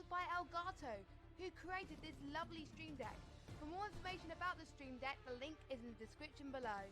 sponsored by Elgato, who created this lovely stream deck. For more information about the stream deck, the link is in the description below.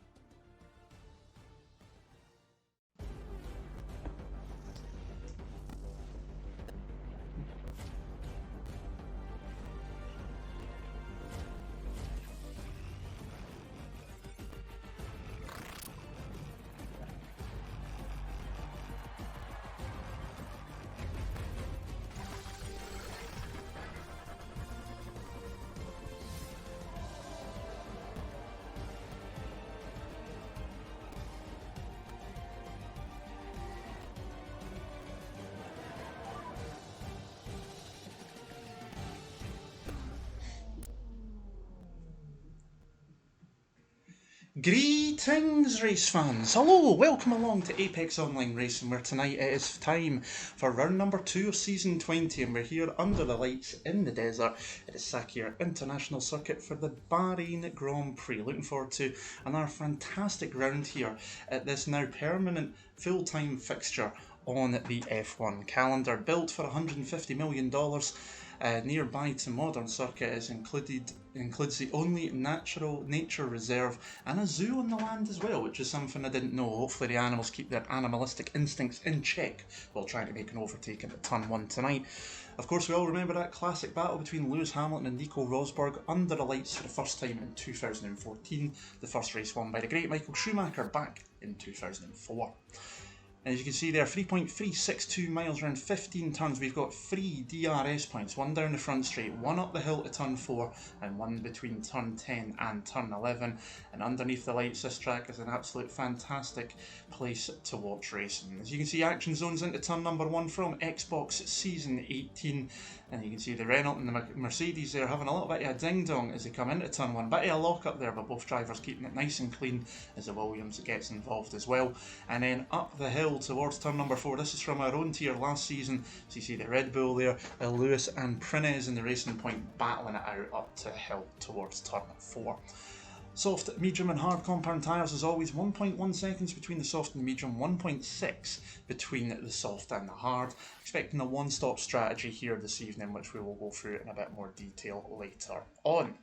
Greetings race fans, hello, welcome along to Apex Online Racing, where tonight it is time for round number 2 of season 20 and we're here under the lights in the desert at the Sakhir International Circuit for the Bahrain Grand Prix. Looking forward to another fantastic round here at this now permanent full-time fixture on the F1 calendar. Built for $150 million, nearby to modern circuit includes the only natural nature reserve and a zoo on the land as well, which is something I didn't know. Hopefully the animals keep their animalistic instincts in check while trying to make an overtake into turn 1 tonight. Of course, we all remember that classic battle between Lewis Hamilton and Nico Rosberg under the lights for the first time in 2014, the first race won by the great Michael Schumacher back in 2004. And as you can see there, 3.362 miles around 15 turns. We've got 3 DRS points, one down the front straight, one up the hill to turn 4 and one between turn 10 and turn 11. And underneath the lights, this track is an absolute fantastic place to watch racing. As you can see, action zones into turn number 1 from Xbox Season 18. And you can see the Renault and the Mercedes there having a little bit of a ding-dong as they come into turn 1. Bit of a lock-up there, but both drivers keeping it nice and clean as the Williams gets involved as well. And then up the hill towards turn number 4. This is from our own tier last season. So you see the Red Bull there, Lewis and Prinez in the Racing Point battling it out up to the hill towards turn 4. Soft, medium and hard compound tyres as always, 1.1 seconds between the soft and the medium, 1.6 between the soft and the hard. Expecting a one-stop strategy here this evening, which we will go through in a bit more detail later on.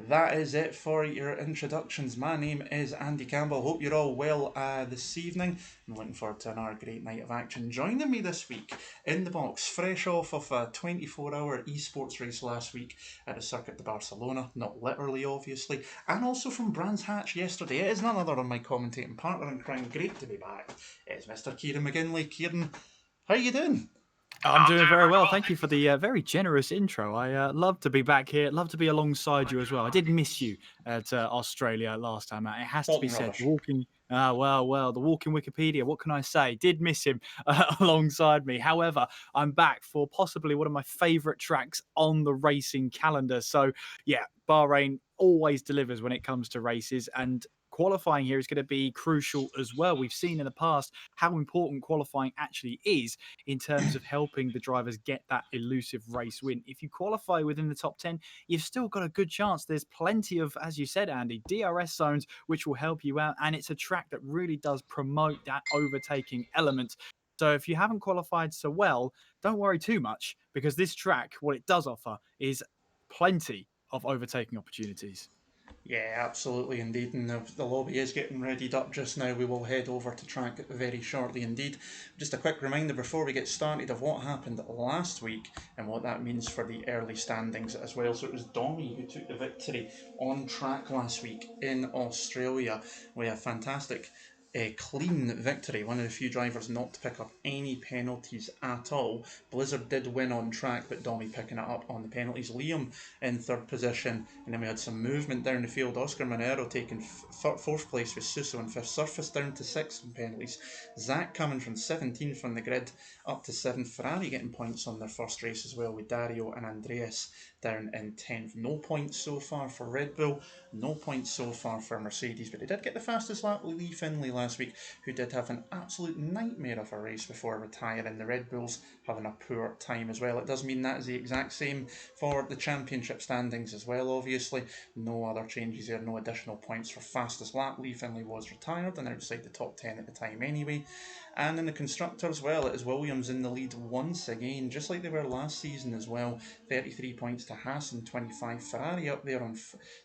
That is it for your introductions. My name is Andy Campbell. Hope you're all well this evening. I'm looking forward to another great night of action. Joining me this week in the box, fresh off of a 24-hour esports race last week at the Circuit de Barcelona, not literally obviously, and also from Brands Hatch yesterday. It is none other than my commentating partner in crime. Great to be back. It's Mr. Kieran McGinley. Kieran, how are you doing? I'm doing very well. Thank you for the very generous intro. I love to be back here. Love to be alongside you as well. I did miss you at Australia last time out. It has to be said. The walking Wikipedia. What can I say? Did miss him alongside me. However, I'm back for possibly one of my favourite tracks on the racing calendar. So yeah, Bahrain always delivers when it comes to races, and qualifying here is going to be crucial as well. We've seen in the past how important qualifying actually is in terms of helping the drivers get that elusive race win. If you qualify within the top 10, you've still got a good chance. There's plenty of, as you said, Andy, DRS zones, which will help you out. And it's a track that really does promote that overtaking element. So if you haven't qualified so well, don't worry too much, because this track, what it does offer is plenty of overtaking opportunities. Yeah, absolutely indeed, and the lobby is getting readied up just now. We will head over to track very shortly indeed. Just a quick reminder before we get started of what happened last week and what that means for the early standings as well. So it was Domi who took the victory on track last week in Australia with a fantastic clean victory. One of the few drivers not to pick up any penalties at all. Blizzard did win on track, but Domi picking it up on the penalties. Liam in 3rd position, and then we had some movement down the field. Oscar Monero taking 4th place with Suso in 5th. Surface down to 6th in penalties. Zach coming from 17th from the grid up to 7th. Ferrari getting points on their first race as well, with Dario and Andreas down in 10th. No points so far for Red Bull, no points so far for Mercedes, but they did get the fastest lap with Lee Finlay last week, who did have an absolute nightmare of a race before retiring. The Red Bulls having a poor time as well. It does mean that is the exact same for the championship standings as well, obviously. No other changes there, no additional points for fastest lap. Lee Finlay was retired and outside the top 10 at the time anyway. And in the constructors, well, it is Williams in the lead once again, just like they were last season as well. 33 points to Haas and 25. Ferrari up there on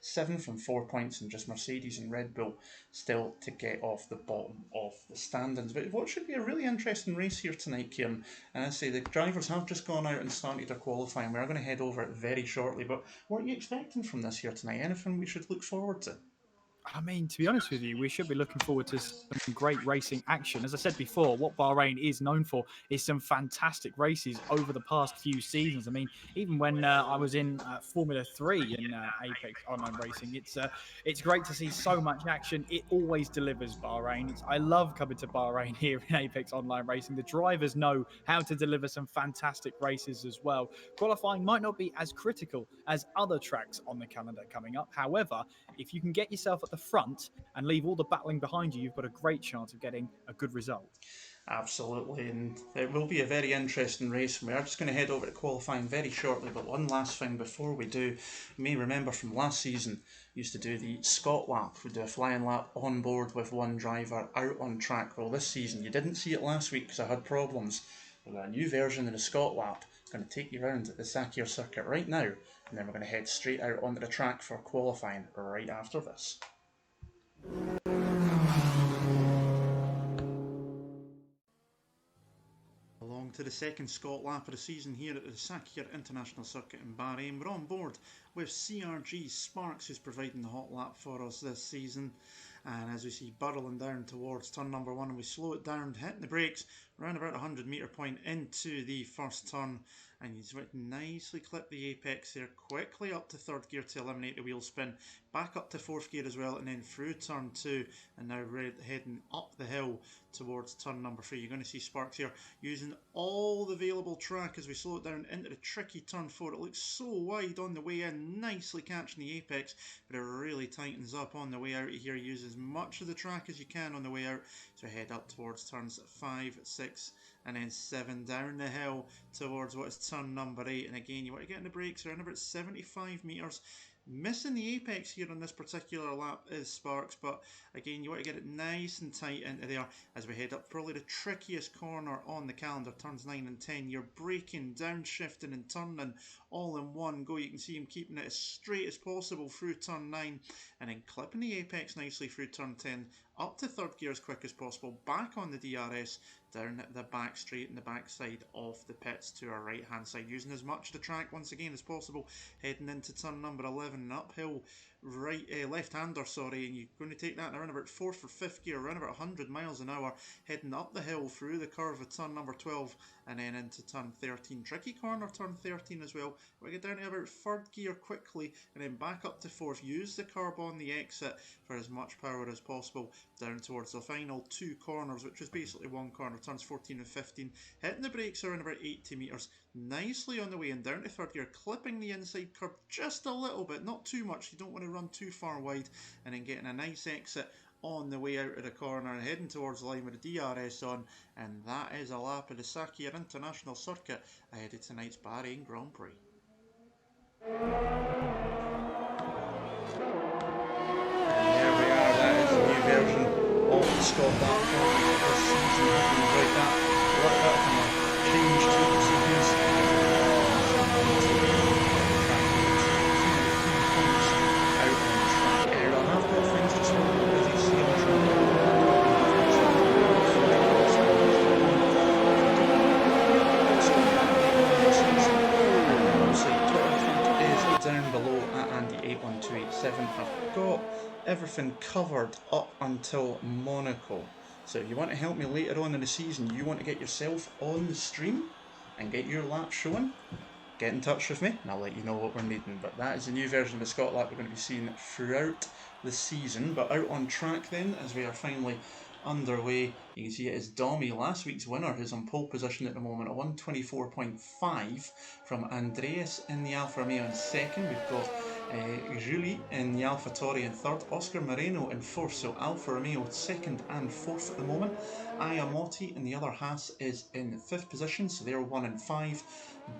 7th and 4 points, and just Mercedes and Red Bull still to get off the bottom of the standings. But what should be a really interesting race here tonight, Kieran. And I say the drivers have just gone out and started their qualifying. We are going to head over it very shortly. But what are you expecting from this here tonight? Anything we should look forward to? I mean, to be honest with you, we should be looking forward to some great racing action. As I said before, what Bahrain is known for is some fantastic races over the past few seasons. I mean, even when I was in Formula 3 in Apex Online Racing, it's great to see so much action. It always delivers, Bahrain. I love coming to Bahrain here in Apex Online Racing. The drivers know how to deliver some fantastic races as well. Qualifying might not be as critical as other tracks on the calendar coming up. However, if you can get yourself at the front and leave all the battling behind you, you've got a great chance of getting a good result. Absolutely, and it will be a very interesting race. We are just going to head over to qualifying very shortly, but one last thing before we do, you may remember from last season, used to do the Scott lap. We'd do a flying lap on board with one driver out on track. Well, this season, you didn't see it last week because I had problems. We've got a new version of the Scott lap. It's going to take you around the Sakhir circuit right now, and then we're going to head straight out onto the track for qualifying right after this. Along to the second Scott lap of the season here at the Sakhir International Circuit in Bahrain. We're on board with CRG Sparks, who's providing the hot lap for us this season. And as we see burrowing down towards turn number 1, and we slow it down, hitting the brakes around about 100 metre point into the first turn, and he's nicely clipped the apex there, quickly up to third gear to eliminate the wheel spin, back up to fourth gear as well, and then through turn 2, and now heading up the hill towards turn number 3. You're going to see Sparks here using all the available track as we slow it down into the tricky turn 4. It looks so wide on the way in, nicely catching the apex, but it really tightens up on the way out of here. Use as much of the track as you can on the way out, so head up towards turns 5, 6 and then 7 down the hill towards what is turn number 8, and again you want to get in the brakes around about 75 metres. Missing the apex here on this particular lap is Sparks, but again you want to get it nice and tight into there as we head up probably the trickiest corner on the calendar, turns 9 and 10. You're braking, downshifting and turning all in one go. You can see him keeping it as straight as possible through turn 9 and then clipping the apex nicely through turn 10, up to third gear as quick as possible, back on the DRS, down the back straight and the back side of the pits to our right hand side, using as much of the track once again as possible, heading into turn number 11, an uphill left-hander, and you're going to take that around about 4th or 5th gear, around about 100 miles an hour, heading up the hill through the curve of turn number 12 and then into turn 13. Tricky corner turn 13 as well. We get down to about 3rd gear quickly and then back up to 4th. Use the curb on the exit for as much power as possible down towards the final 2 corners, which is basically one corner, turns 14 and 15. Hitting the brakes around about 80 metres, nicely on the way and down to 3rd gear, clipping the inside curb just a little bit, not too much. You don't want to run too far wide, and then getting a nice exit on the way out of the corner and heading towards the line with the DRS on, and that is a lap of the Sakhir International Circuit ahead of tonight's Bahrain Grand Prix. And there we are, that is the new version of the Scott lap for this season. Hope you enjoyed that. What about from a change to the sequence? Down below at Andy81287, I've got everything covered up until Monaco. So if you want to help me later on in the season, you want to get yourself on the stream and get your lap showing, get in touch with me and I'll let you know what we're needing. But that is the new version of the Scott lap we're going to be seeing throughout the season. But out on track then, as we are finally underway. You can see it is Domi, last week's winner, who's on pole position at the moment, a 124.5 from Andreas in the Alfa Romeo in second. We've got Julie in the AlphaTauri in third, Oscar Moreno in fourth, so Alfa Romeo second and fourth at the moment. Ayamotti in the other Haas is in fifth position, so they're 1 and 5.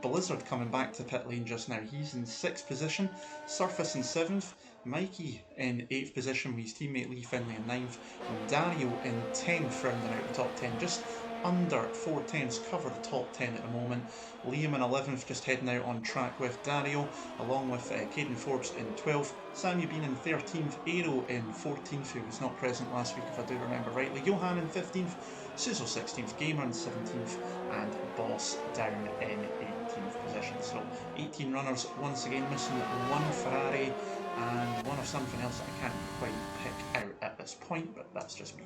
Blizzard coming back to pit lane just now, he's in sixth position. Surface in seventh, Mikey in 8th position with his teammate Lee Finley in 9th, and Dario in 10th, rounding out the top 10. Just under 4 tenths cover the top 10 at the moment. Liam in 11th, just heading out on track with Dario, along with Caden Forbes in 12th, Samuel Bean in 13th, Aero in 14th, who was not present last week if I do remember rightly, Johan in 15th, Suzo 16th, Gamer in 17th, and Boss down in 18th position. So 18 runners, once again missing one Ferrari and one of something else that I can't quite pick out at this point, but that's just me.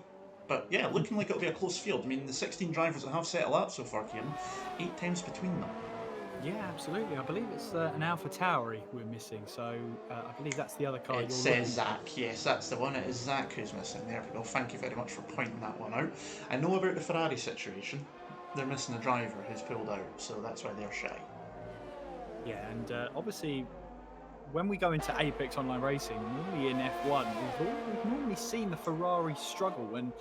But yeah, looking like it'll be a close field. I mean, the 16 drivers that have settled up so far, Kieran, 8 times between them. Yeah, absolutely. I believe it's an AlphaTauri we're missing, so I believe that's the other car. It says Zach, yes, that's the one. It is Zach who's missing. There we go. Thank you very much for pointing that one out. I know about the Ferrari situation. They're missing a driver who's pulled out, so that's why they're shy. Yeah, and obviously, when we go into Apex Online Racing, normally in F1, we've normally seen the Ferrari struggle, and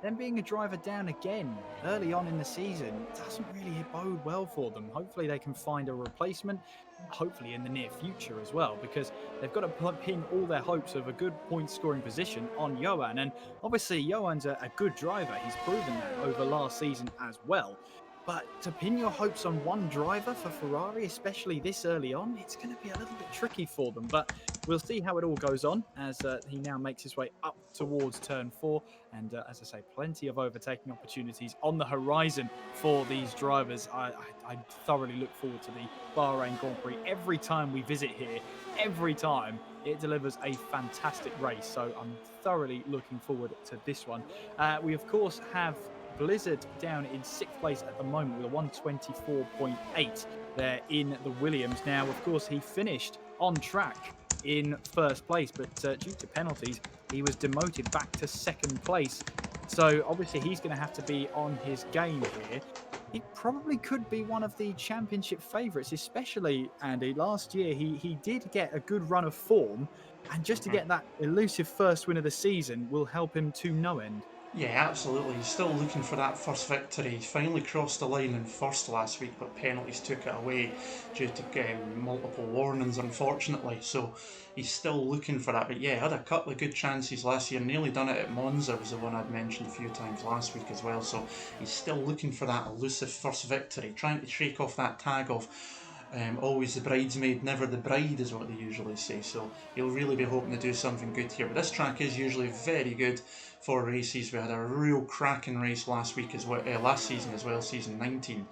them being a driver down again early on in the season doesn't really bode well for them. Hopefully they can find a replacement, hopefully in the near future as well, because they've got to pin all their hopes of a good point scoring position on Johan. And obviously Johan's a good driver, he's proven that over last season as well. But to pin your hopes on one driver for Ferrari, especially this early on, it's going to be a little bit tricky for them. But we'll see how it all goes on as he now makes his way up towards turn 4. And as I say, plenty of overtaking opportunities on the horizon for these drivers. I thoroughly look forward to the Bahrain Grand Prix. Every time we visit here, every time it delivers a fantastic race. So I'm thoroughly looking forward to this one. We, of course, have Blizzard down in 6th place at the moment with a 124.8 there in the Williams. Now, of course, he finished on track in 1st place, but due to penalties, he was demoted back to 2nd place. So obviously he's going to have to be on his game here. He probably could be one of the championship favourites, especially, Andy. Last year, he did get a good run of form, and just to get that elusive first win of the season will help him to no end. Yeah, absolutely. He's still looking for that first victory. He finally crossed the line in first last week, but penalties took it away due to multiple warnings, unfortunately. So he's still looking for that. But yeah, had a couple of good chances last year. Nearly done it at Monza, was the one I'd mentioned a few times last week as well. So he's still looking for that elusive first victory, trying to shake off that tag of always the bridesmaid, never the bride, is what they usually say. So he'll really be hoping to do something good here. But this track is usually very good for races. We had a real cracking race last week as well, last season as well, season 19,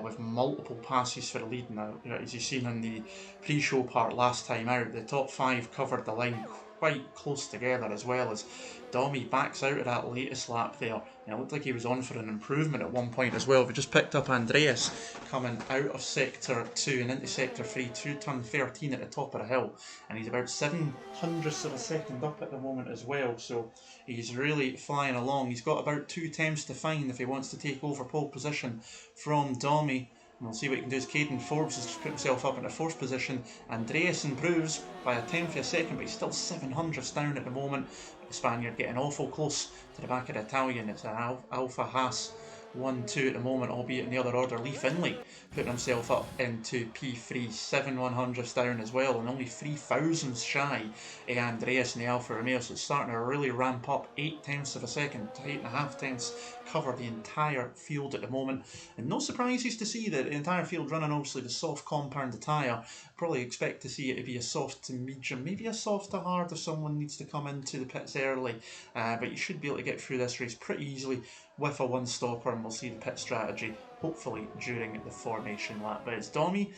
with multiple passes for the lead. Now, as you've seen in the pre-show part last time out, the top 5 covered the line quite close together, as well as Domi backs out of that latest lap there. And it looked like he was on for an improvement at one point as well. We just picked up Andreas coming out of Sector 2 and into Sector 3 to turn 13 at the top of the hill. And he's about 700ths of a second up at the moment as well. So he's really flying along. He's got about 2 attempts to find if he wants to take over pole position from Domi. And we'll see what he can do as Caden Forbes has put himself up in a 4th position. Andreas improves by a 10th of a second, but he's still 700ths down at the moment. The Spaniard getting awful close to the back of the Italian. It's an Alpha Haas 1-2 at the moment, albeit in the other order. Lee Finley putting himself up into P3, 7/100ths down as well, and only 3 thousandths shy of Andreas in the Alfa Romeo. So it's starting to really ramp up. 8 tenths of a second, 8.5 tenths cover the entire field at the moment. And no surprises to see that the entire field running obviously the soft compound tyre. Probably expect to see it to be a soft to medium, maybe a soft to hard if someone needs to come into the pits early. But you should be able to get through this race pretty easily with a one-stopper, and we'll see the pit strategy hopefully during the formation lap. But it's Domi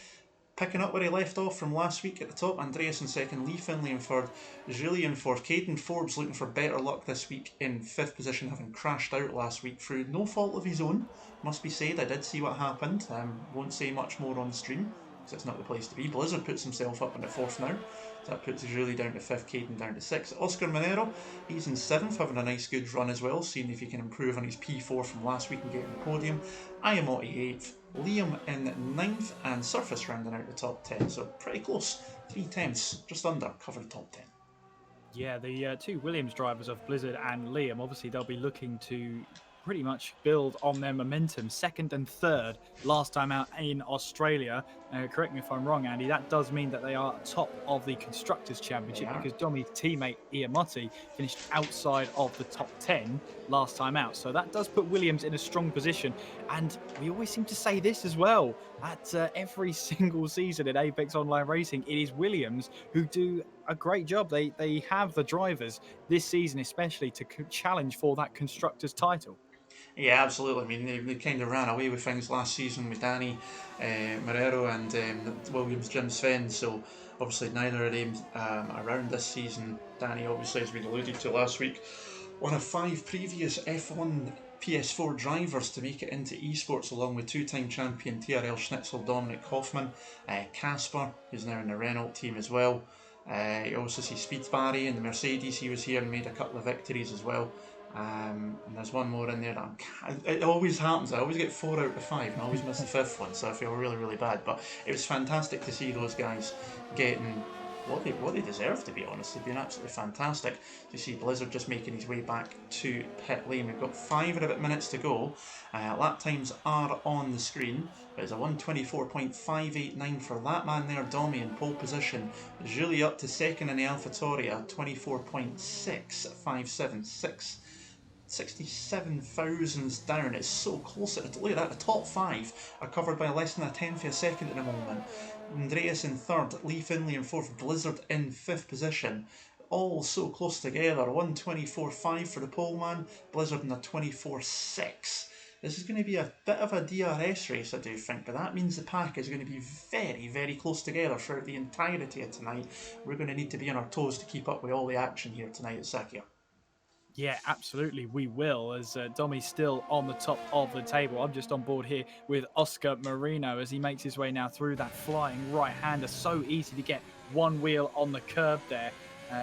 picking up where he left off from last week at the top. Andreas in 2nd, Lee Finley in 3rd, Julie in 4th. Caden Forbes looking for better luck this week in 5th position, having crashed out last week through no fault of his own, must be said. I did see what happened, won't say much more on stream. because it's not the place to be. Blizzard puts himself up into 4th now. So that puts us really down to 5th, Caden down to 6th. Oscar Monero, he's in 7th, having a nice good run as well, seeing if he can improve on his P4 from last week and get in the podium. Ayamotti 8th, Liam in 9th, and Surface rounding out the top 10. So pretty close, 3/10, just under, covered top 10. Yeah, the two Williams drivers of Blizzard and Liam, obviously they'll be looking to pretty much build on their momentum. 2nd and 3rd last time out in Australia. Correct me if I'm wrong, Andy, that does mean that they are top of the Constructors' Championship because Domi's teammate Iamotti finished outside of the top 10 last time out. So that does put Williams in a strong position. And we always seem to say this as well. At every single season in Apex Online Racing, it is Williams who do a great job. They have the drivers this season especially to challenge for that Constructors' title. Yeah, absolutely. I mean, they kind of ran away with things last season with Danny Marrero and Williams Jim Sven, so obviously neither of them around this season. Danny, obviously, as we alluded to last week, one of 5 previous F1 PS4 drivers to make it into esports, along with 2-time champion TRL Schnitzel Dominic Hoffman, Casper, who's now in the Renault team as well. You also see Speeds Barry in the Mercedes, he was here and made a couple of victories as well. And there's one more in there that it always happens. I always get 4 out of 5 and I always miss the 5th one, so I feel really, really bad. But it was fantastic to see those guys getting what they deserve, to be honest. They've been absolutely fantastic. You see Blizzard just making his way back to pit lane. We've got 5 and a bit minutes to go. Lap times are on the screen. There's a 1:24.589 for that man there, Domi, in pole position. Julie up to 2nd in the AlphaTauri at 24.6576. 67 thousandths down. It's so close. Look at that, the top 5 are covered by less than a tenth of a second at the moment. Andreas in 3rd, Lee Finley in 4th, Blizzard in 5th position. All so close together. 1:24.5 for the poleman, Blizzard in a 24.6. This is going to be a bit of a DRS race, I do think, but that means the pack is going to be very, very close together throughout the entirety of tonight. We're going to need to be on our toes to keep up with all the action here tonight at Sakhir. Yeah, absolutely, we will, as Domi's still on the top of the table. I'm just on board here with Oscar Marino as he makes his way now through that flying right-hander. So easy to get one wheel on the curb there,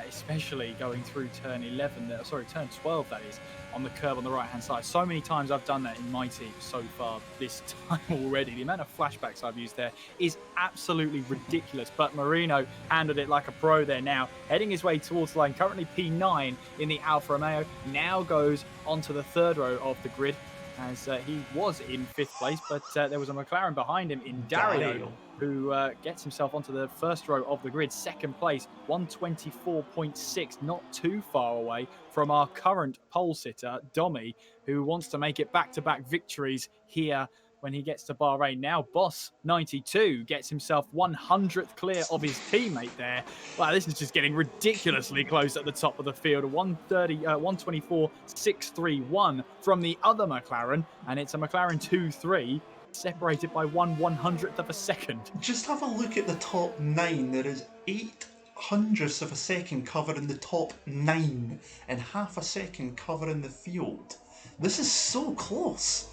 especially going through turn 12, that is, on the curb on the right-hand side. So many times I've done that in my team so far this time already. The amount of flashbacks I've used there is absolutely ridiculous, but Marino handled it like a pro there now, heading his way towards the line. Currently P9 in the Alfa Romeo, now goes onto the 3rd row of the grid, as he was in 5th place, but there was a McLaren behind him in Dario, who gets himself onto the 1st row of the grid. 2nd place, 1:24.6, not too far away from our current pole sitter, Domi, who wants to make it back-to-back victories here when he gets to Bahrain. Now Boss 92 gets himself 100th clear of his teammate there. Wow, this is just getting ridiculously close at the top of the field. 1:24.631 from the other McLaren, and it's a McLaren 2-3, separated by 1/100th of a second. Just have a look at the top 9. There is 8/100ths of a second covering the top 9 and half a second covering the field. This is so close.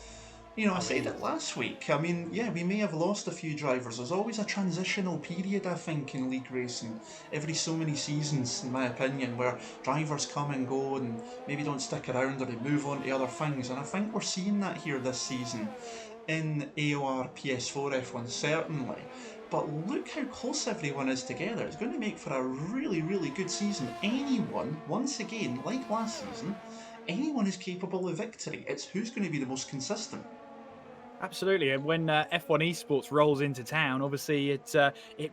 You know, I said it last week. I mean, yeah, we may have lost a few drivers. There's always a transitional period, I think, in league racing. Every so many seasons, in my opinion, where drivers come and go and maybe don't stick around or they move on to other things. And I think we're seeing that here this season in AOR PS4 F1, certainly. But look how close everyone is together. It's going to make for a really, really good season. Anyone, once again, like last season, anyone is capable of victory. It's who's going to be the most consistent. Absolutely, and when F1 esports rolls into town, obviously it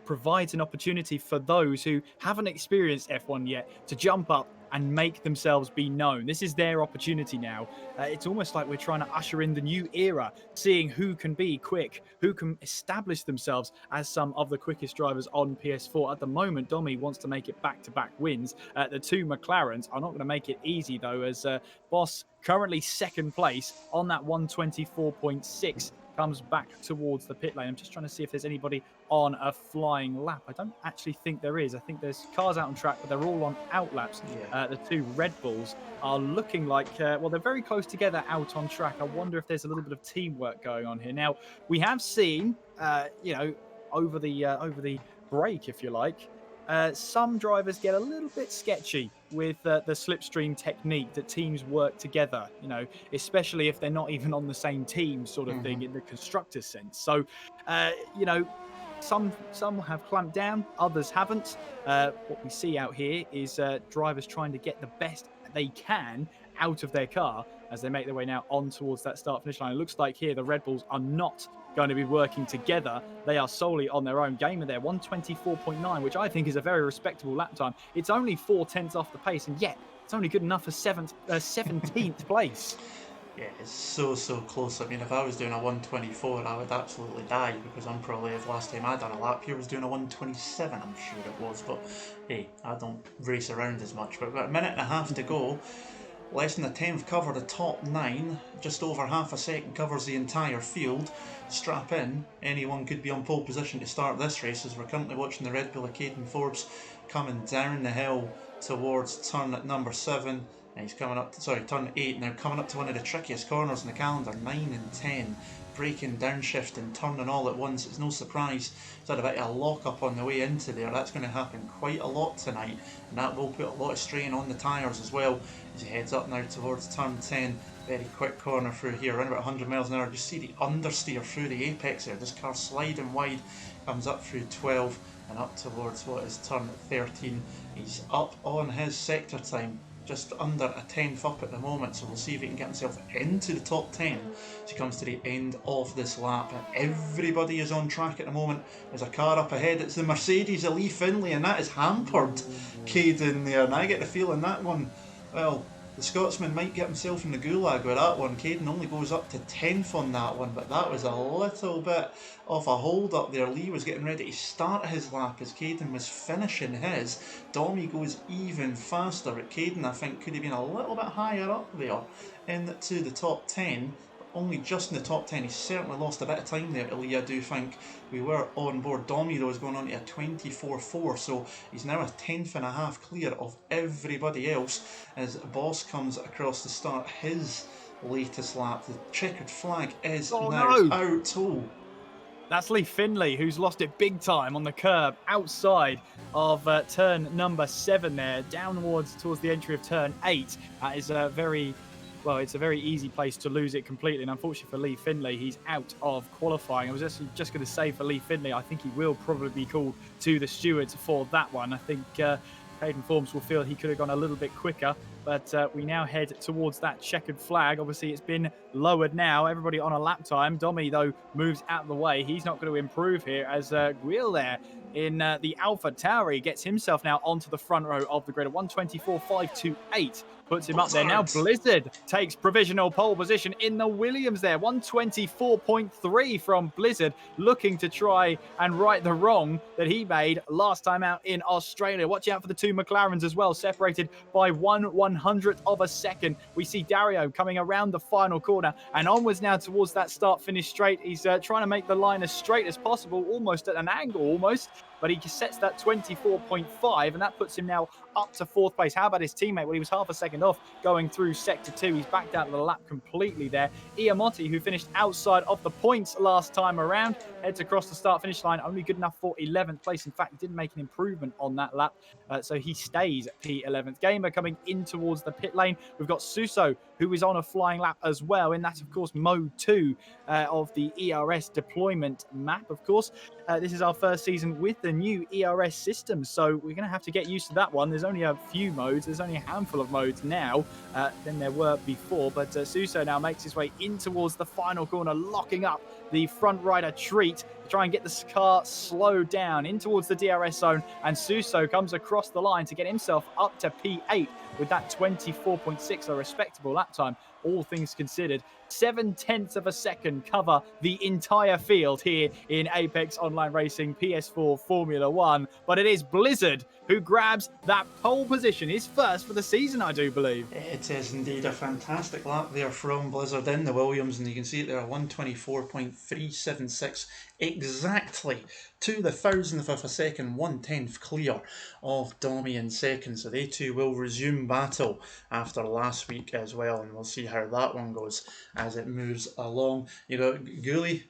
provides an opportunity for those who haven't experienced F1 yet to jump up and make themselves be known. This is their opportunity now. It's almost like we're trying to usher in the new era, seeing who can be quick, who can establish themselves as some of the quickest drivers on PS4. At the moment, Domi wants to make it back-to-back wins. The two McLarens are not going to make it easy, though, as Boss, currently 2nd place on that 1:24.6, comes back towards the pit lane. I'm just trying to see if there's anybody on a flying lap. I don't actually think there is. I think there's cars out on track, but they're all on out laps. Yeah. The two Red Bulls are looking like, well, they're very close together out on track. I wonder if there's a little bit of teamwork going on here. Now, we have seen, you know, over the break, if you like, some drivers get a little bit sketchy with the slipstream technique that teams work together, especially if they're not even on the same team sort of thing in the constructor sense. So, some have clamped down, others haven't. What we see out here is drivers trying to get the best they can out of their car as they make their way now on towards that start finish line. It looks like here the Red Bulls are not going to be working together. They are solely on their own. Gamer there, 124.9, which I think is a very respectable lap time. It's only 4/10 off the pace, and yet it's only good enough for 17th place. Yeah, it's so close. I mean, if I was doing a 124, I would absolutely die, because I'm probably, if last time I done a lap here was doing a 127, I'm sure it was. But hey, I don't race around as much. But we've got a minute and a half to go. Less than a tenth cover the top 9, just over half a second covers the entire field. Strap in, anyone could be on pole position to start this race, as we're currently watching the Red Bull of Caden Forbes coming down the hill towards turn at number 7. And he's coming up to, turn 8, now coming up to one of the trickiest corners in the calendar, 9 and 10. Braking, downshifting, turning all at once. It's no surprise he's had a bit of a lock up on the way into there. That's going to happen quite a lot tonight, and that will put a lot of strain on the tyres as well as he heads up now towards turn 10. Very quick corner through here, around about 100 miles an hour. Just see the understeer through the apex there. This car sliding wide, comes up through 12 and up towards what is turn 13. He's up on his sector time, just under a tenth up at the moment, so we'll see if he can get himself into the top 10 as he comes to the end of this lap. And everybody is on track at the moment. There's a car up ahead, it's the Mercedes of Lee Finlay, and that is hampered Caden there, and I get the feeling that one, well, the Scotsman might get himself in the gulag with that one. Caden only goes up to 10th on that one, but that was a little bit of a hold up there. Lee was getting ready to start his lap as Caden was finishing his. Dommy goes even faster, but Caden, I think, could have been a little bit higher up there into the top 10. Only just in the top 10. He certainly lost a bit of time there to Lee, I do think. We were on board. Dommy, though, is going on to a 24.4, so he's now a tenth and a half clear of everybody else as Boss comes across to start his latest lap. The checkered flag is now out. Oh. That's Lee Finlay, who's lost it big time on the curb outside of turn number 7 there, downwards towards the entry of turn 8. That is a very... well, it's a very easy place to lose it completely, and unfortunately for Lee Finlay, he's out of qualifying. I was just going to say for Lee Finlay, I think he will probably be called to the stewards for that one. I think Caden Forbes will feel he could have gone a little bit quicker, but we now head towards that checkered flag. Obviously, it's been lowered now. Everybody on a lap time. Dommy, though, moves out of the way. He's not going to improve here as Guil there in the Alpha Tauri gets himself now onto the front row of the grid. 124.528 puts him up there. Now Blizzard takes provisional pole position in the Williams there. 124.3 from Blizzard, looking to try and right the wrong that he made last time out in Australia. Watch out for the two McLarens as well, separated by 1/100th of a second. We see Dario coming around the final corner and onwards now towards that start-finish straight. He's trying to make the line as straight as possible, almost at an angle almost, but he sets that 24.5, and that puts him now up to 4th place. How about his teammate? Well, he was half a second off going through sector 2. He's backed out of the lap completely there. Iamotti, who finished outside of the points last time around, heads across the start-finish line, only good enough for 11th place. In fact, he didn't make an improvement on that lap, so he stays at P11th. Gamer coming in towards the pit lane. We've got Suso, who is on a flying lap as well, and that's, of course, mode 2 of the ERS deployment map, of course. This is our first season with the new ERS system, so we're going to have to get used to that one. There's only a few modes. There's only a handful of modes now than there were before, but Suso now makes his way in towards the final corner, locking up the front rider treat to try and get the car slowed down in towards the DRS zone, and Suso comes across the line to get himself up to P8 with that 24.6, a respectable lap time, all things considered. 0.7 of a second cover the entire field here in Apex Online Racing PS4 Formula 1, but it is Blizzard who grabs that pole position, his first for the season, I do believe. It is indeed a fantastic lap there from Blizzard in the Williams, and you can see it there, 124.376, exactly to the thousandth of a second, 1/10th clear of Domi in second. So they two will resume battle after last week as well, and we'll see how that one goes as it moves along. You know, Gooley,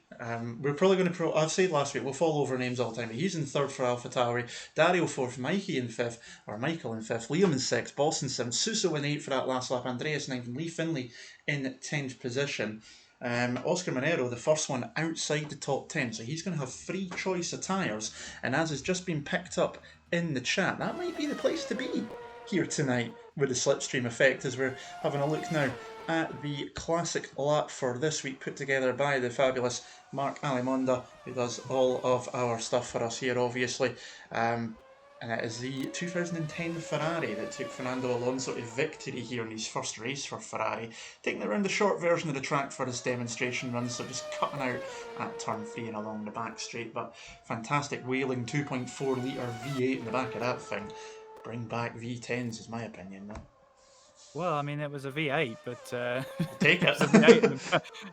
we're probably going to, I've said last week, we'll fall over names all the time, but he's in third for AlphaTauri, Dario fourth, Michael in fifth, Liam in sixth, Boston seventh, Suso in eighth for that last lap, Andreas ninth, and Lee Finlay in 10th position. Oscar Monero, the first one outside the top 10, so he's going to have free choice of tyres, and as has just been picked up in the chat, that might be the place to be here tonight with the slipstream effect, as we're having a look now at the classic lap for this week, put together by the fabulous Mark Alimonda, who does all of our stuff for us here, obviously. And it is the 2010 Ferrari that took Fernando Alonso to victory here in his first race for Ferrari, taking it around the short version of the track for his demonstration run, so just cutting out at turn 3 and along the back straight. But fantastic whaling 2.4 litre V8 in the back of that thing. Bring back V10s is my opinion, though. Well, I mean, it was a V8, but take it.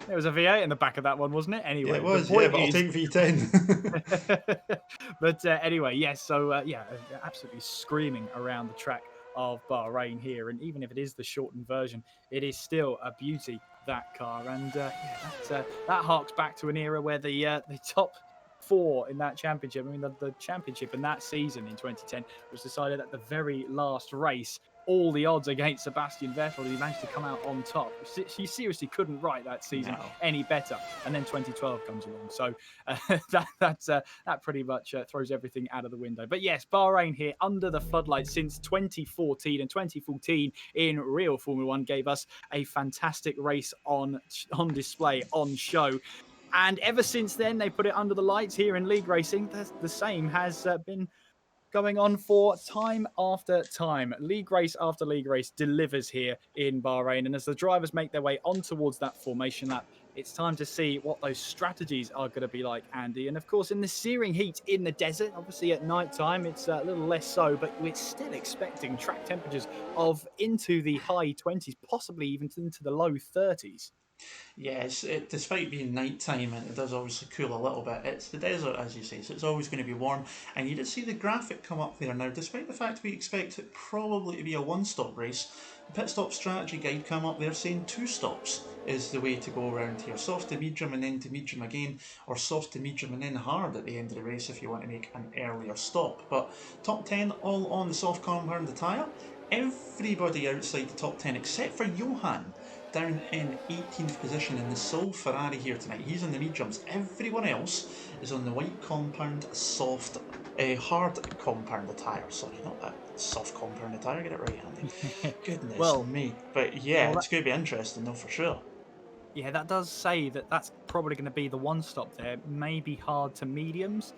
It was a V8 in the back of that one, wasn't it? Anyway, yeah, it was. Yeah, but I'll take V10. But anyway, yes. So yeah, absolutely screaming around the track of Bahrain here, and even if it is the shortened version, it is still a beauty, that car. And yeah, that harks back to an era where the top 4 in that championship, I mean the championship in that season in 2010 was decided at the very last race. All the odds against Sebastian Vettel, he managed to come out on top. He seriously couldn't write that season any better. And then 2012 comes along, so that pretty much throws everything out of the window. But yes, Bahrain here under the floodlights since 2014, and 2014 in real Formula One gave us a fantastic race on display, on show. And ever since then, they put it under the lights here in league racing. The same has been going on for time after time. League race after league race delivers here in Bahrain. And as the drivers make their way on towards that formation lap, it's time to see what those strategies are going to be like, Andy. And of course, in the searing heat in the desert, obviously at night time, it's a little less so, but we're still expecting track temperatures of into the high 20s, possibly even into the low 30s. Yes, despite being night time, and it does obviously cool a little bit, it's the desert, as you say, so it's always going to be warm. And you did see the graphic come up there. Now, despite the fact we expect it probably to be a one-stop race, the pit stop strategy guide come up there saying 2 stops is the way to go around here. Soft to medium and then to medium again, or soft to medium and then hard at the end of the race if you want to make an earlier stop. But top 10 all on the soft compound tyre. Everybody outside the top 10 except for Johan down in 18th position in the sole Ferrari here tonight. He's on the mediums. Everyone else is on the white compound, soft, hard compound tyre. Sorry, not that soft compound tyre. Get it right, Andy. Goodness me. But yeah, it's going to be interesting though, for sure. Yeah, that does say that that's probably going to be the one stop there. Maybe hard to mediums.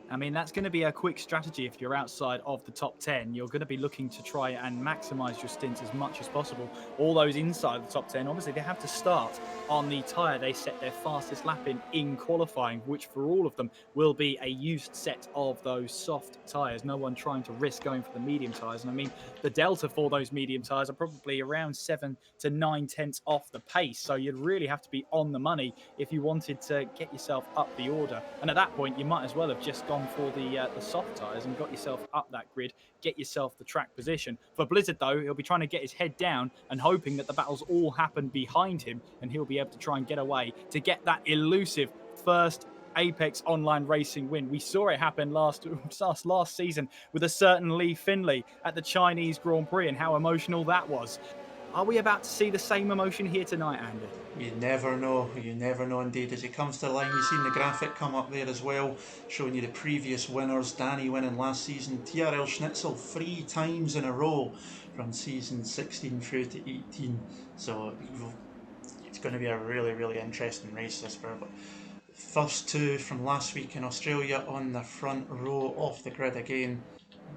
I mean, that's going to be a quick strategy if you're outside of the top 10. You're going to be looking to try and maximise your stints as much as possible. All those inside the top 10, obviously, they have to start on the tyre they set their fastest lap in qualifying, which for all of them will be a used set of those soft tyres. No one trying to risk going for the medium tyres. And I mean, the delta for those medium tyres are probably around 7 to 9 tenths off the pace. So you'd really have to be on the money if you wanted to get yourself up the order. And at that point, you might as well have just gone for the soft tyres and got yourself up that grid, get yourself the track position. For Blizzard, though, he'll be trying to get his head down and hoping that the battles all happen behind him, and he'll be able to try and get away to get that elusive first Apex Online Racing win. We saw it happen last season with a certain Lee Finlay at the Chinese Grand Prix, and how emotional that was. Are we about to see the same emotion here tonight, Andy? You never know indeed. As it comes to the line, you've seen the graphic come up there as well, showing you the previous winners. Danny winning last season, TRL Schnitzel 3 times in a row from season 16 through to 18. So it's going to be a really, really interesting race this year. But first 2 from last week in Australia on the front row of the grid again.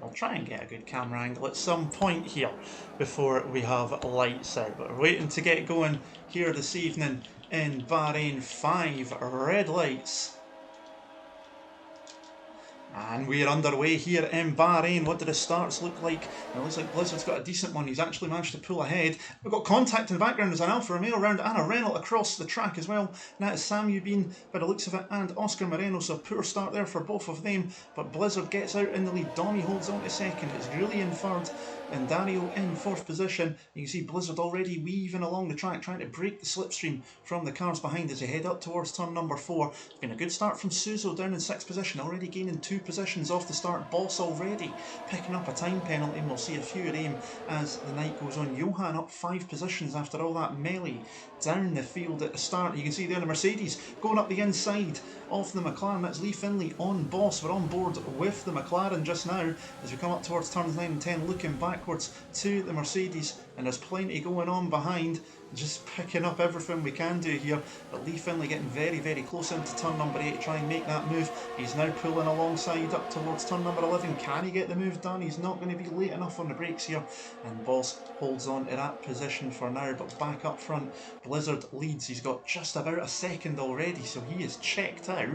I'll try and get a good camera angle at some point here before we have lights out. But we're waiting to get going here this evening in Bahrain. 5 red lights And we're underway here in Bahrain. What do the starts look like? It looks like Blizzard's got a decent one. He's actually managed to pull ahead. We've got contact in the background. There's an Alfa Romeo round and a Renault across the track as well. And that is Samu Bean, by the looks of it, and Oscar Moreno. So a poor start there for both of them. But Blizzard gets out in the lead. Domi holds on to second. It's Greeley in third. And Dario in fourth position. You can see Blizzard already weaving along the track, trying to break the slipstream from the cars behind as they head up towards turn number 4. It's been a good start from Suzo down in 6th position, already gaining 2 positions off the start. Boss already picking up a time penalty, and we'll see a few of them as the night goes on. Johan up 5 positions after all that melee down the field at the start. You can see there the Mercedes going up the inside of the McLaren. That's Lee Finlay on Boss. We're on board with the McLaren just now as we come up towards turns 9 and 10, looking backwards to the Mercedes, and there's plenty going on behind, just picking up everything we can do here. But Lee Finlay getting very, very close into turn number 8 to try and make that move. He's now pulling alongside up towards turn number 11. Can he get the move done? He's not going to be late enough on the brakes here, and Boss holds on to that position for now. But back up front, Blizzard leads. He's got just about a second already, so he is checked out,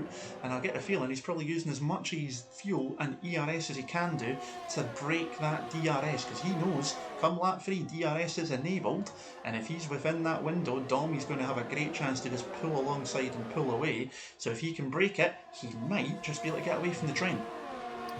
and I get the feeling he's probably using as much of his fuel and ERS as he can do to break that DRS, because he knows come lap 3 DRS is enabled, and if he's within that window, Domi's going to have a great chance to just pull alongside and pull away. So if he can break it, he might just be able to get away from the train.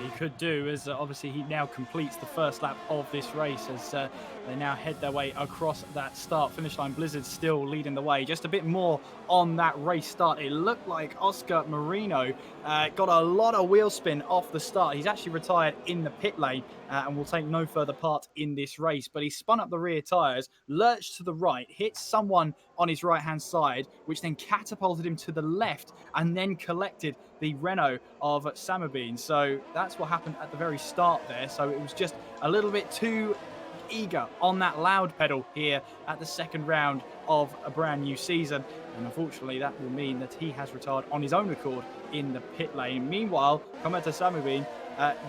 He could do, as obviously he now completes the first lap of this race as they now head their way across that start-finish line. Blizzard still leading the way. Just a bit more on that race start. It looked like Oscar Moreno got a lot of wheel spin off the start. He's actually retired in the pit lane and will take no further part in this race. But he spun up the rear tyres, lurched to the right, hit someone on his right-hand side, which then catapulted him to the left and then collected the Renault of Samabine. So that's what happened at the very start there. So it was just a little bit too eager on that loud pedal here at the second round of a brand new season, and unfortunately that will mean that he has retired on his own accord in the pit lane. Meanwhile, Kometa Samubin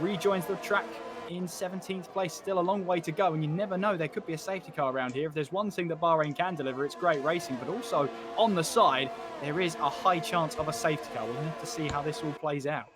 rejoins the track in 17th place. Still a long way to go, and you never know, there could be a safety car around here. If there's one thing that Bahrain can deliver, it's great racing, but also on the side there is a high chance of a safety car. We'll have to see how this all plays out.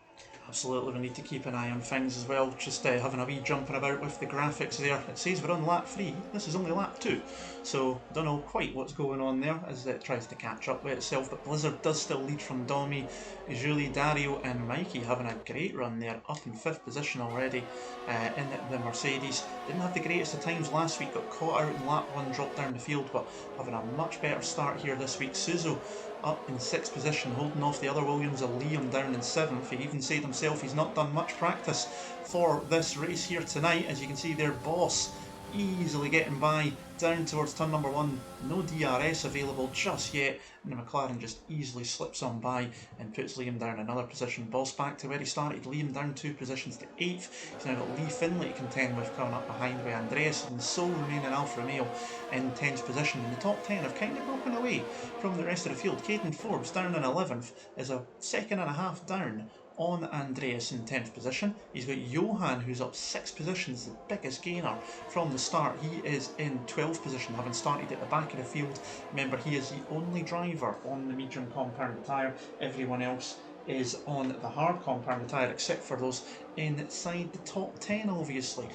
Absolutely, we need to keep an eye on things as well. Just having a wee jumping about with the graphics there. It says we're on lap 3. This is only lap 2. So, don't know quite what's going on there as it tries to catch up with itself. But Blizzard does still lead from Domi, Julie, Dario and Mikey having a great run there. Up in 5th position already in the Mercedes. Didn't have the greatest of times last week. Got caught out in lap 1, dropped down the field. But having a much better start here this week. Suzo up in 6th position, holding off the other Williams. Liam down in 7th. He even said himself he's not done much practice for this race here tonight. As you can see there, Boss easily getting by down towards turn number 1. No DRS available just yet, and the McLaren just easily slips on by and puts Liam down another position. Boss back to where he started. Liam down 2 positions to 8th. He's now got Lee Finlay to contend with coming up behind by Andreas, and sole remaining Alfa Romeo in 10th position. In the top 10 have kind of broken away from the rest of the field. Caden Forbes down in 11th is a second and a half down on Andreas in 10th position. He's got Johan, who's up 6 positions, the biggest gainer from the start. He is in 12th position, having started at the back of the field. Remember, he is the only driver on the medium compound tyre. Everyone else is on the hard compound tyre, except for those inside the top 10, obviously.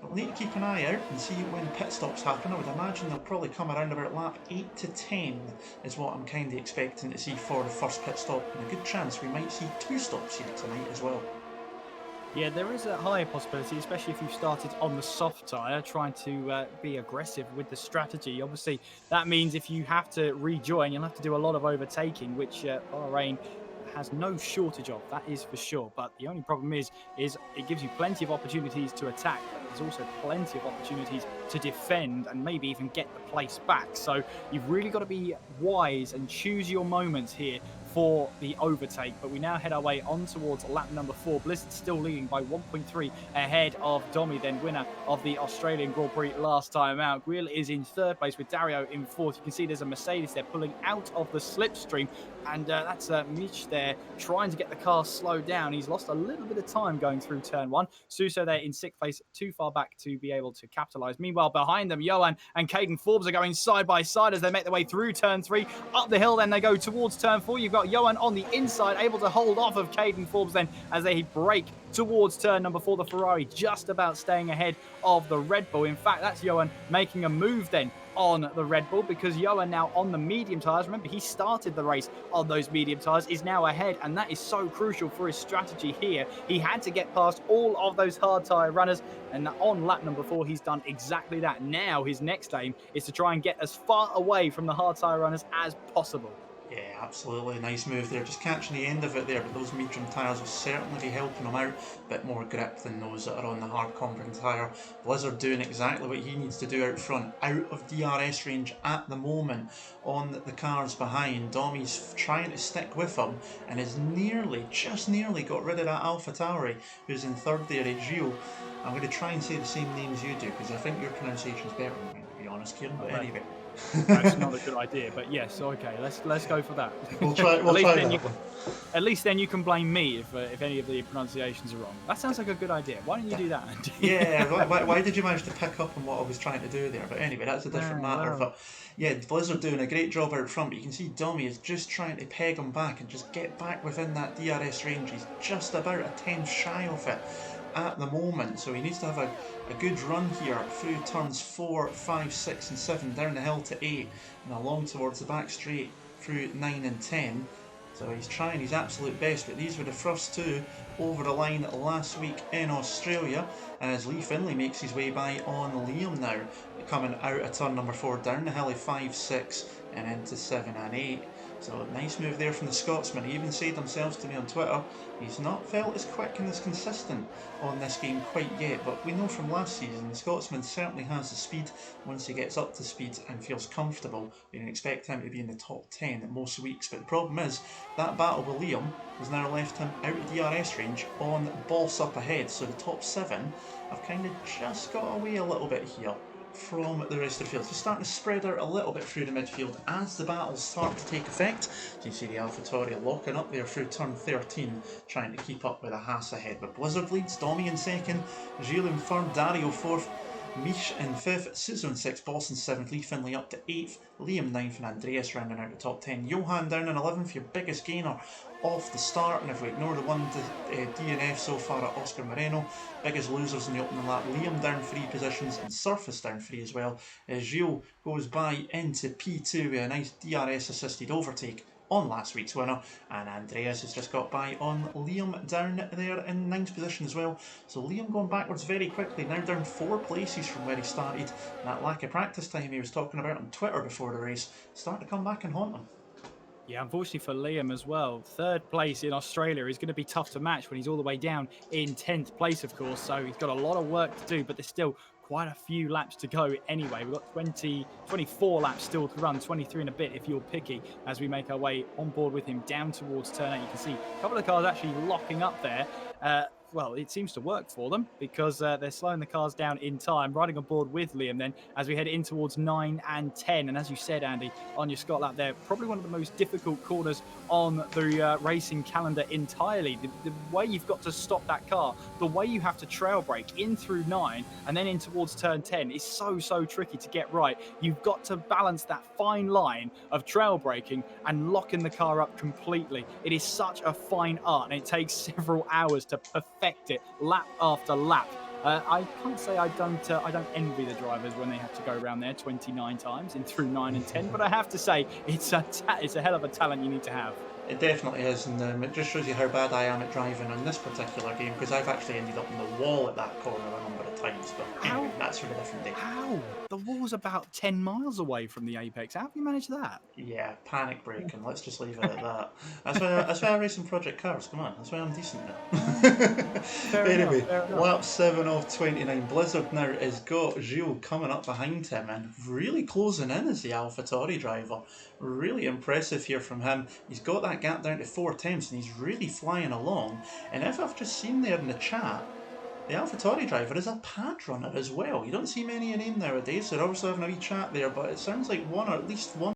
We'll need to keep an eye out and see when pit stops happen. I would imagine they'll probably come around about lap 8 to 10 is what I'm kind of expecting to see for the first pit stop, and a good chance we might see 2 stops here tonight as well. Yeah, there is a higher possibility, especially if you've started on the soft tyre, trying to be aggressive with the strategy. Obviously, that means if you have to rejoin, you'll have to do a lot of overtaking, which Bahrain has no shortage of, that is for sure. But the only problem is it gives you plenty of opportunities to attack, but there's also plenty of opportunities to defend and maybe even get the place back. So you've really got to be wise and choose your moments here for the overtake. But we now head our way on towards lap number 4. Blizzard still leading by 1.3 ahead of Domi, then winner of the Australian Grand Prix last time out. Guil is in 3rd place with Dario in 4th. You can see there's a Mercedes there pulling out of the slipstream, and that's Mitch there trying to get the car slowed down. He's lost a little bit of time going through turn 1. Suso there in 6th place, too far back to be able to capitalise. Meanwhile, behind them, Johan and Caden Forbes are going side by side as they make their way through turn 3. Up the hill, then they go towards turn 4. You've got got Johan on the inside, able to hold off of Caden Forbes then as they break towards turn number 4. The Ferrari just about staying ahead of the Red Bull. In fact, that's Johan making a move then on the Red Bull, because Johan now on the medium tyres, remember he started the race on those medium tyres, is now ahead, and that is so crucial for his strategy here. He had to get past all of those hard tyre runners, and on lap number 4 he's done exactly that. Now his next aim is to try and get as far away from the hard tyre runners as possible. Yeah, absolutely. Nice move there. Just catching the end of it there, but those medium tyres will certainly be helping him out. A bit more grip than those that are on the hard compound tyre. Blizzard doing exactly what he needs to do out front, out of DRS range at the moment on the cars behind. Dommy's trying to stick with him and has just nearly got rid of that AlphaTauri, who's in third there at Gio. I'm going to try and say the same names you do, because I think your pronunciation's better than mine, to be honest, Kieran, but anyway. That's not a good idea, but yes, okay, let's go for that. We'll try that one. At least then you can blame me if any of the pronunciations are wrong. That sounds like a good idea. Why don't you do that, Andy? Yeah, why did you manage to pick up on what I was trying to do there? But anyway, that's a different matter. But yeah, Blizzard doing a great job out front, but you can see Dummy is just trying to peg him back and just get back within that DRS range. He's just about a tenth shy of it at the moment, so he needs to have a good run here through turns 4, 5, 6 and 7, down the hill to 8 and along towards the back straight through 9 and 10. So he's trying his absolute best, but these were the first two over the line last week in Australia, as Lee Finlay makes his way by on Liam now, coming out of turn number 4, down the hill of 5, 6 and into 7 and 8. So nice move there from the Scotsman. He even said himself to me on Twitter, he's not felt as quick and as consistent on this game quite yet, but we know from last season the Scotsman certainly has the speed. Once he gets up to speed and feels comfortable, you can expect him to be in the top 10 most weeks. But the problem is, that battle with Liam has now left him out of DRS range on Boss up ahead, so the top 7 have kind of just got away a little bit here from the rest of the field. So starting to spread out a little bit through the midfield as the battles start to take effect. So you see the AlphaTauri locking up there through turn 13, trying to keep up with a Haas ahead. But Blizzard leads, Domi in second, Gilles in third, Dario fourth, Mish in 5th, Suzu in 6th, Boss in 7th, Lee Finlay up to 8th, Liam 9th and Andreas rounding out the top 10. Johan down in 11th, your biggest gainer off the start, and if we ignore the one DNF so far at Oscar Moreno, biggest losers in the opening lap, Liam down 3 positions and Surface down 3 as well, as Gilles goes by into P2 with a nice DRS assisted overtake on last week's winner, and Andreas has just got by on Liam down there in 9th position as well. So Liam going backwards very quickly, now down 4 places from where he started, and that lack of practice time he was talking about on Twitter before the race starting to come back and haunt him. Yeah, unfortunately for Liam as well, 3rd place in Australia is going to be tough to match when he's all the way down in 10th place, of course, so he's got a lot of work to do, but there's still quite a few laps to go anyway. We've got 24 laps still to run, 23 and a bit if you're picky, as we make our way on board with him down towards turn 8. You can see a couple of cars actually locking up there. Well, it seems to work for them, because they're slowing the cars down in time, riding on board with Liam then as we head in towards 9 and 10. And as you said, Andy, on your Scott lap there, probably one of the most difficult corners on the racing calendar entirely. The way you've got to stop that car, the way you have to trail brake in through 9 and then in towards turn 10 is so tricky to get right. You've got to balance that fine line of trail braking and locking the car up completely. It is such a fine art, and it takes several hours to perfect it lap after lap. I can't say I don't envy the drivers when they have to go around there 29 times in through 9 and 10, but I have to say it's a hell of a talent you need to have. It definitely is, and it just shows you how bad I am at driving on this particular game, because I've actually ended up in the wall at that corner a number of times, but anyway, that's for a different day. How? The wall's about 10 miles away from the apex. How have you managed that? Yeah, panic braking, let's just leave it at that. That's why I race in Project Cars, come on, that's why I'm decent now. Anyway, lap 7 of 29, Blizzard now has got Gilles coming up behind him and really closing in as the AlphaTauri driver. Really impressive here from him. He's got that gap down to 4 tenths and he's really flying along. And if I've just seen there in the chat, the AlphaTauri driver is a pad runner as well. You don't see many in him nowadays, so they're obviously having a wee chat there, but it sounds like one, or at least one